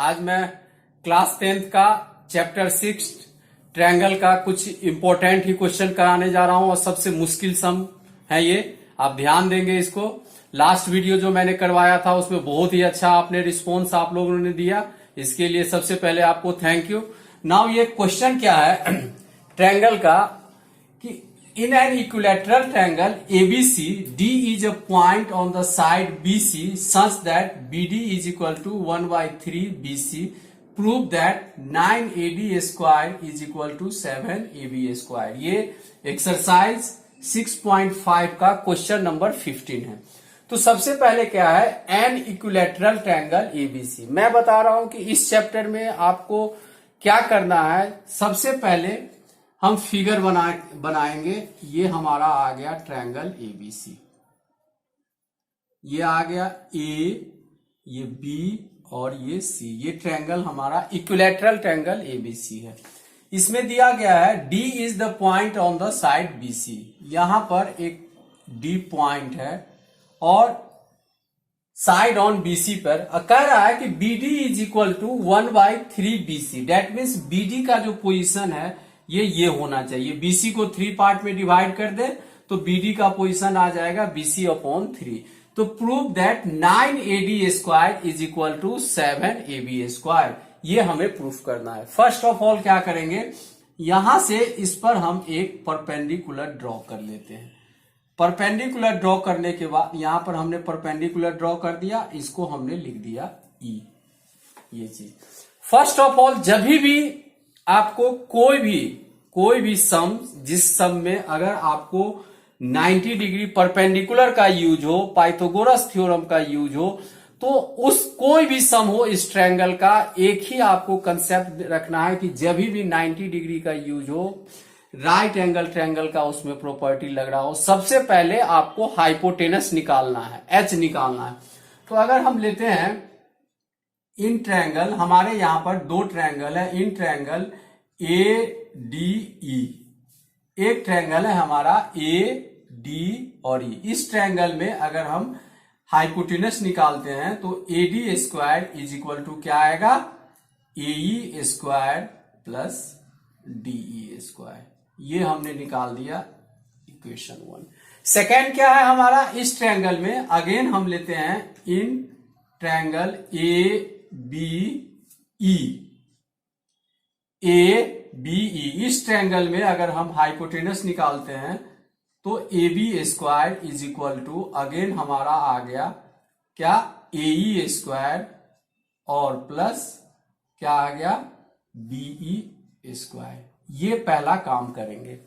आज मैं class 10th का चैप्टर 6 ट्रायंगल का कुछ इंपॉर्टेंट ही क्वेश्चन कराने जा रहा हूं और सबसे मुश्किल सम है ये। आप ध्यान देंगे इसको। लास्ट वीडियो जो मैंने करवाया था उसमें बहुत ही अच्छा आपने रिस्पॉन्स आप लोगों ने दिया, इसके लिए सबसे पहले आपको थैंक यू। नाउ ये क्वेश्चन क्या है ट्रायंगल का कि in an equilateral triangle ABC, D is a point on the side BC such that BD is equal to 1 by 3 BC. Prove that 9AD square is equal to 7AB square. ये exercise 6.5 का question number 15 है। तो सबसे पहले क्या है N equilateral triangle ABC. मैं बता रहा हूं कि इस चैप्टर में आपको क्या करना है। सबसे पहले हम फिगर बनाएंगे। ये हमारा आ गया ट्रायंगल एबीसी, ये आ गया ए, ये बी और ये सी। ये ट्रायंगल हमारा इक्विलैटरल ट्रायंगल एबीसी है। इसमें दिया गया है D is the point on the side BC. यहां पर एक डी पॉइंट है और साइड ऑन बीसी पर कह रहा है कि BD is equal to 1 by 3 BC. That means BD का जो पोजीशन है ये होना चाहिए। बीसी को 3 पार्ट में डिवाइड कर दे तो बीडी का पोजीशन आ जाएगा बीसी अपॉन 3। तो prove that 9AD square is equal to 7AB square. ये हमें प्रूफ करना है। फर्स्ट ऑफ ऑल क्या करेंगे, यहां से इस पर हम एक परपेंडिकुलर ड्रॉ कर लेते हैं। परपेंडिकुलर ड्रॉ करने के बाद यहां पर हमने परपेंडिकुलर ड्रॉ कर दिया, इसको हमने लिख दिया ई। ये चीज फर्स्ट ऑफ ऑल जब भी आपको कोई भी सम, जिस सम में अगर आपको 90 डिग्री परपेंडिकुलर का यूज हो, पाइथागोरस थ्योरम का यूज हो, तो उस कोई भी सम हो इस ट्रायंगल का, एक ही आपको कंसेप्ट रखना है कि जब भी 90 डिग्री का यूज हो, राइट एंगल ट्रायंगल का उसमें प्रॉपर्टी लग रहा हो, सबसे पहले आपको हाइपोटेनस निकालना है, एच निकालना है। तो अगर हम लेते हैं इन ट्रायंगल, हमारे यहां पर दो ट्रायंगल है, इन ट्रायंगल ए डी ई। एक ट्रायंगल है हमारा ए डी और ई। इस ट्रायंगल में अगर हम हाइपोटेनस निकालते हैं तो A D square is equal to क्या आएगा, A E square plus D E square. ये हमने निकाल दिया इक्वेशन 1। सेकेंड क्या है हमारा, इस ट्रायंगल में अगेन हम लेते हैं in triangle A B E. A B E, इस ट्रायंगल में अगर हम हाइपोटेनस निकालते हैं तो A B square is equal to again हमारा आ गया क्या, ए ई स्क्वायर और प्लस क्या आ गया, बी ई स्क्वायर। ये पहला काम करेंगे।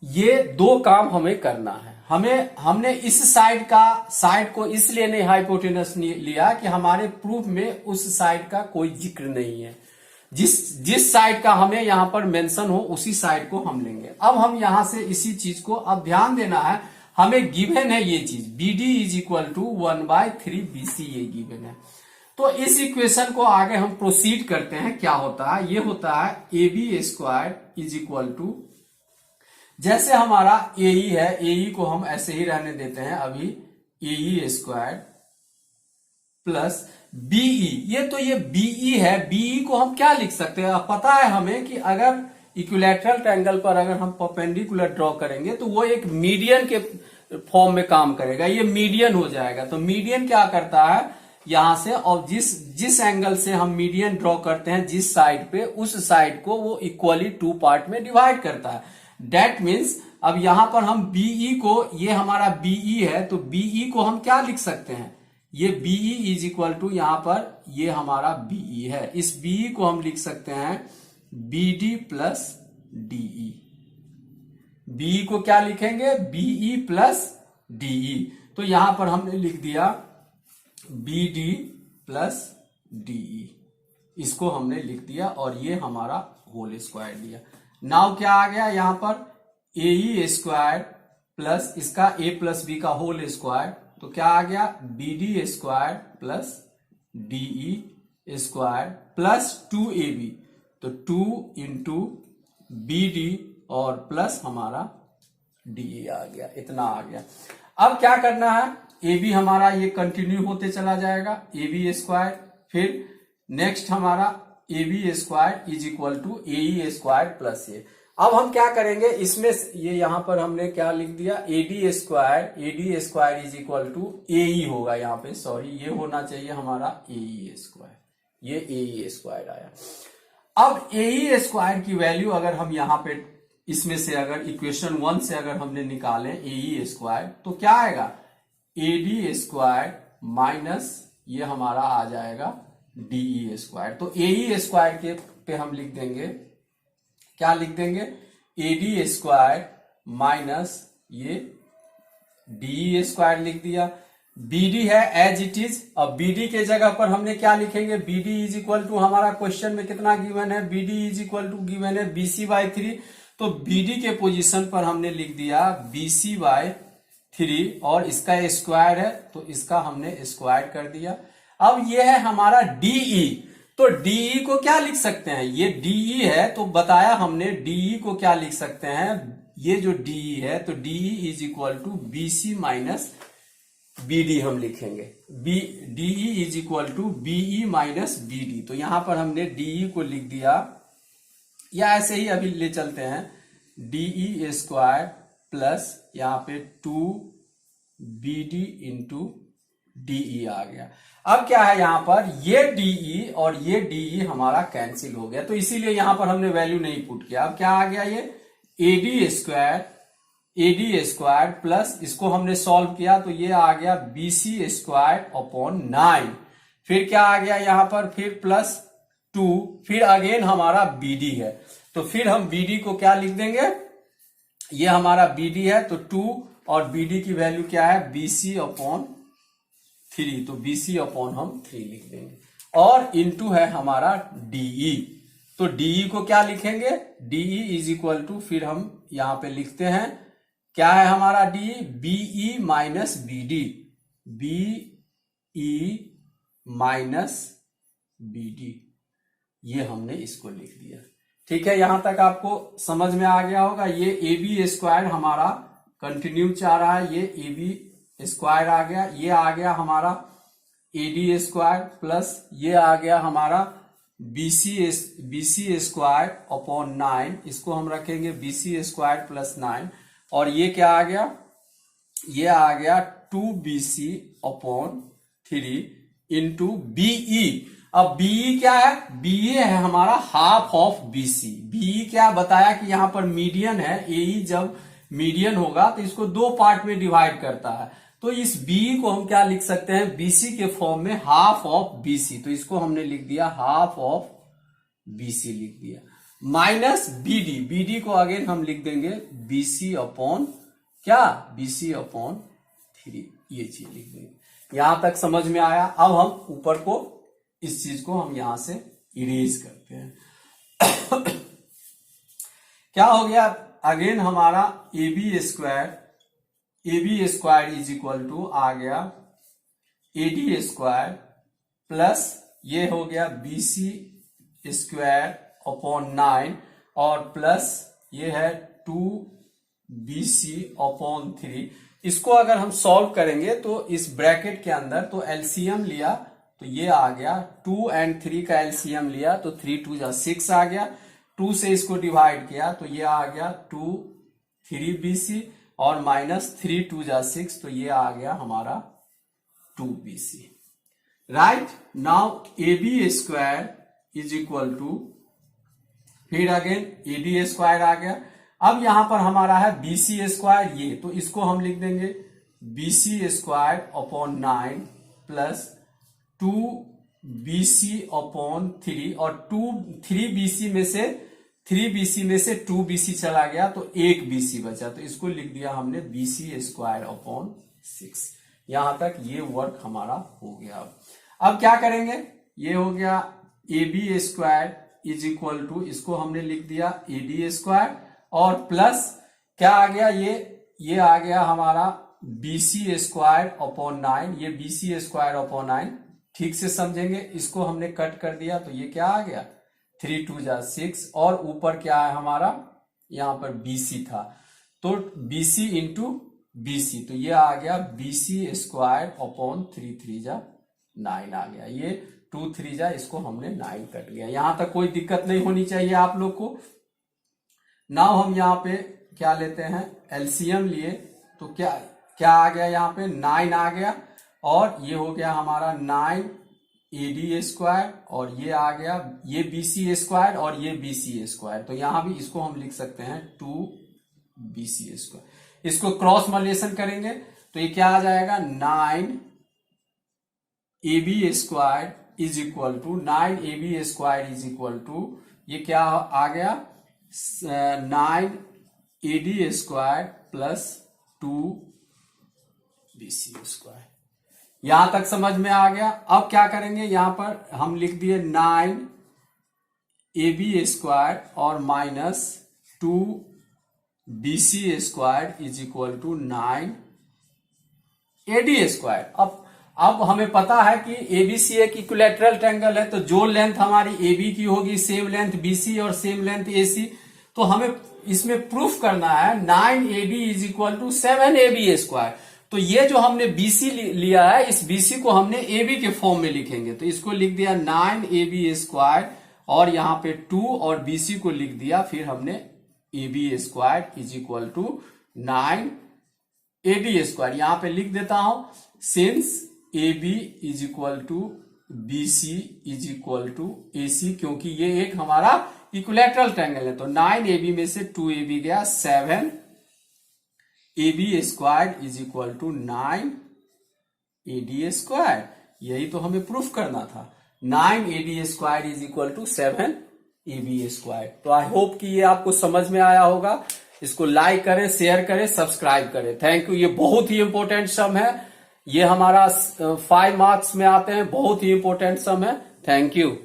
ये दो काम हमें करना है। हमने इस साइड को इसलिए नहीं हाइपोटेनस लिया कि हमारे प्रूफ में उस साइड का कोई जिक्र नहीं है। जिस साइड का हमें यहां पर मेंशन हो उसी साइड को हम लेंगे। अब हम यहां से इसी चीज को, अब ध्यान देना है, हमें गिवन है ये चीज BD is equal to 1 by 3 BC, ये गिवन है। तो इस इक्वेशन को आगे हम प्रोसीड करते हैं। क्या होता है, ये होता है A B square is equal to, जैसे हमारा ए ई है, ए ई को हम ऐसे ही रहने देते हैं अभी, ए ई स्क्वायर प्लस बीई। ये बीई है, बीई को हम क्या लिख सकते हैं, पता है हमें कि अगर इक्विलैटरल ट्रायंगल पर अगर हम परपेंडिकुलर ड्रॉ करेंगे तो वो एक मीडियन के फॉर्म में काम करेगा, ये मीडियन हो जाएगा। तो मीडियन क्या करता है यहां से, और जिस एंगल से हम मीडियन ड्रॉ करते हैं जिस साइड पे, उस साइड को वो इक्वली 2 पार्ट में डिवाइड करता है। डेट मीन्स अब यहां पर हम बीई को, ये हमारा बीई है, तो बीई को हम क्या लिख सकते हैं, ये बीई इज इक्वल टू, यहां पर ये हमारा बीई है, इस बीई को हम लिख सकते हैं बीडी प्लस डीई। बीई को क्या लिखेंगे, बीई प्लस डीई। तो यहां पर हमने लिख दिया बीडी प्लस डीई, इसको हमने लिख दिया और ये हमारा होल स्क्वायर दिया। नाउ क्या आ गया यहां पर, ए ई स्क्वायर प्लस इसका ए प्लस बी का होल स्क्वायर, तो क्या आ गया, B D square plus D E square plus 2ab। तो 2 इंटू बी डी और प्लस हमारा डी ई आ गया, इतना आ गया। अब क्या करना है, ए बी हमारा ये कंटिन्यू होते चला जाएगा, ए बी स्क्वायर, फिर नेक्स्ट हमारा A B square is equal to A E square plus A. अब हम क्या करेंगे इसमें, ये यहां पर हमने क्या लिख दिया, A D square is equal to A E होगा, यहाँ पे सॉरी ये होना चाहिए हमारा ए ई स्क्वायर, ये ए ई स्क्वायर आया। अब ए ई स्क्वायर की वैल्यू अगर हम यहाँ पे इसमें से अगर इक्वेशन 1 से अगर हमने निकाले ए ई स्क्वायर तो क्या आएगा, ए डी स्क्वायर माइनस ये हमारा आ जाएगा डी ई स्क्वायर। तो ए ई स्क्वायर के पे हम लिख देंगे, क्या लिख देंगे, ए डी स्क्वायर माइनस ये डी स्क्वायर लिख दिया। बी डी है एज इट इज। अब बी डी के जगह पर हमने क्या लिखेंगे, B D is equal to, हमारा क्वेश्चन में कितना गिवन है, B D is equal to given है बी सी बाई 3। तो बी डी के पोजीशन पर हमने लिख दिया बी सी बाई 3 और इसका स्क्वायर है तो इसका हमने स्क्वायर कर दिया। अब ये है हमारा डीई, तो डीई को क्या लिख सकते हैं, ये डीई है तो बताया हमने डीई को क्या लिख सकते हैं, ये जो डीई है तो DE is equal to BC minus BD हम लिखेंगे, DE is equal to BE minus BD. तो यहां पर हमने डीई को लिख दिया, या ऐसे ही अभी ले चलते हैं, डीई स्क्वायर प्लस यहाँ पे 2BD इंटू डीई आ गया। अब क्या है यहाँ पर, ये डीई और ये डीई हमारा कैंसिल हो गया, तो इसीलिए यहां पर हमने वैल्यू नहीं पुट किया। अब क्या आ गया, ये एडी स्क्वायर प्लस इसको हमने सॉल्व किया तो ये आ गया बीसी स्क्वायर अपॉन 9। फिर क्या आ गया यहाँ पर, फिर प्लस 2, फिर अगेन हमारा बीडी है तो फिर हम बीडी को क्या लिख देंगे, ये हमारा बीडी है तो 2 और बीडी की वैल्यू क्या है, बीसी अपॉन 3, तो बीसी अपॉन हम 3 लिख देंगे। और इनटू है हमारा डीई, तो डीई को क्या लिखेंगे, डीई इज इक्वल टू, फिर हम यहां पे लिखते हैं क्या है हमारा DE, BE minus BD, BE minus BD, ये हमने इसको लिख दिया। ठीक है, यहां तक आपको समझ में आ गया होगा। ये ए बी स्क्वायर हमारा कंटिन्यू चाह रहा है, ये ए बी स्क्वायर आ गया, ये आ गया हमारा ए डी स्क्वायर प्लस ये आ गया हमारा बीसी स्क्वायर अपॉन 9, इसको हम रखेंगे बीसी स्क्वायर प्लस 9, और ये क्या आ गया, ये आ गया 2BC अपॉन 3 इंटू बीई। अब बीई क्या है, बीई है हमारा हाफ ऑफ बीसी। बीई क्या बताया कि यहां पर मीडियन है, एई जब मीडियन होगा तो इसको 2 पार्ट में डिवाइड करता है, तो इस बीई को हम क्या लिख सकते हैं, बीसी के फॉर्म में हाफ ऑफ बीसी, तो इसको हमने लिख दिया हाफ ऑफ बीसी लिख दिया, माइनस बीडी, बीडी को अगेन हम लिख देंगे बीसी अपॉन क्या, बीसी अपॉन 3, ये चीज लिख देंगे। यहां तक समझ में आया। अब हम ऊपर को इस चीज को हम यहां से इरेज करते हैं। क्या हो गया, अगेन हमारा A B square is equal to आ गया ए डी स्क्वायर प्लस ये हो गया बीसी स्क्वायर अपॉन 9 और प्लस ये है 2BC अपॉन 3। इसको अगर हम सॉल्व करेंगे तो इस ब्रैकेट के अंदर तो एलसीएम लिया तो ये आ गया 2 और 3 का एलसीएम लिया तो 3 2 जा 6 आ गया, 2 से इसको डिवाइड किया तो ये आ गया 2 3BC और माइनस 3 2 जा 6 तो ये आ गया हमारा 2BC। Right, now A B square is equal to, फिर अगेन ए डी स्क्वायर आ गया। अब यहां पर हमारा है बीसी स्क्वायर, ये तो इसको हम लिख देंगे BC square upon 9 plus 2BC upon 3 और 3BC में से 2BC चला गया तो 1BC बचा, तो इसको लिख दिया हमने BC स्क्वायर अपॉन 6। यहां तक ये वर्क हमारा हो गया। अब क्या करेंगे, ये हो गया A B square is equal to, इसको हमने लिख दिया ए डी स्क्वायर और प्लस क्या आ गया, ये आ गया हमारा बीसी स्क्वायर अपॉन 9, ये बीसी स्क्वायर अपॉन 9 ठीक से समझेंगे, इसको हमने कट कर दिया तो ये क्या आ गया 3 2 जा 6 और ऊपर क्या है हमारा, यहां पर बीसी था तो बीसी इंटू बीसी, तो ये आ गया बीसी स्क्वायर अपॉन 3 3 जा 9 आ गया, ये 2 3 जा, इसको हमने 9 कट गया। यहां तक कोई दिक्कत नहीं होनी चाहिए आप लोग को। नाउ हम यहाँ पे क्या लेते हैं, एलसीएम लिए तो क्या क्या आ गया, यहाँ पे 9 आ गया, और ये हो गया हमारा 9 AD स्क्वायर, और ये आ गया ये BC स्क्वायर और ये BC स्क्वायर। तो यहां भी इसको हम लिख सकते हैं 2BC स्क्वायर। इसको क्रॉस मल्टीप्लिकेशन करेंगे तो ये क्या आ जाएगा, 9 AB square is equal to 9 AB square is equal to, ये क्या आ गया, 9 AD square plus 2BC square. यहां तक समझ में आ गया। अब क्या करेंगे, यहां पर हम लिख दिए 9 AB स्क्वायर और minus 2BC square is equal to 9 AD square. अब हमें पता है कि ABC एक इक्विलैटरल ट्रायंगल है, तो जो लेंथ हमारी AB की होगी सेम लेंथ BC और सेम लेंथ AC। तो हमें इसमें प्रूफ करना है 9AD is equal to 7AB square. तो ये जो हमने BC लिया है, इस BC को हमने AB के फॉर्म में लिखेंगे। तो इसको लिख दिया 9AB स्क्वायर, और यहां पे 2 और BC को लिख दिया, फिर हमने AB square is equal to 9AD square. यहां पे लिख देता हूं, since AB is equal to BC is equal to AC, क्योंकि ये एक हमारा इक्विलैटरल ट्रायंगल है। तो 9AB में से 2AB गया, 7AB square is equal to 9AD square. यही तो हमें प्रूफ करना था, 9AD square is equal to 7AB square. तो आई होप कि ये आपको समझ में आया होगा। इसको लाइक करें, शेयर करें, सब्सक्राइब करें। Thank you. ये बहुत ही इंपॉर्टेंट सम है, ये हमारा 5 मार्क्स में आते हैं, बहुत ही इंपॉर्टेंट सम है। Thank you.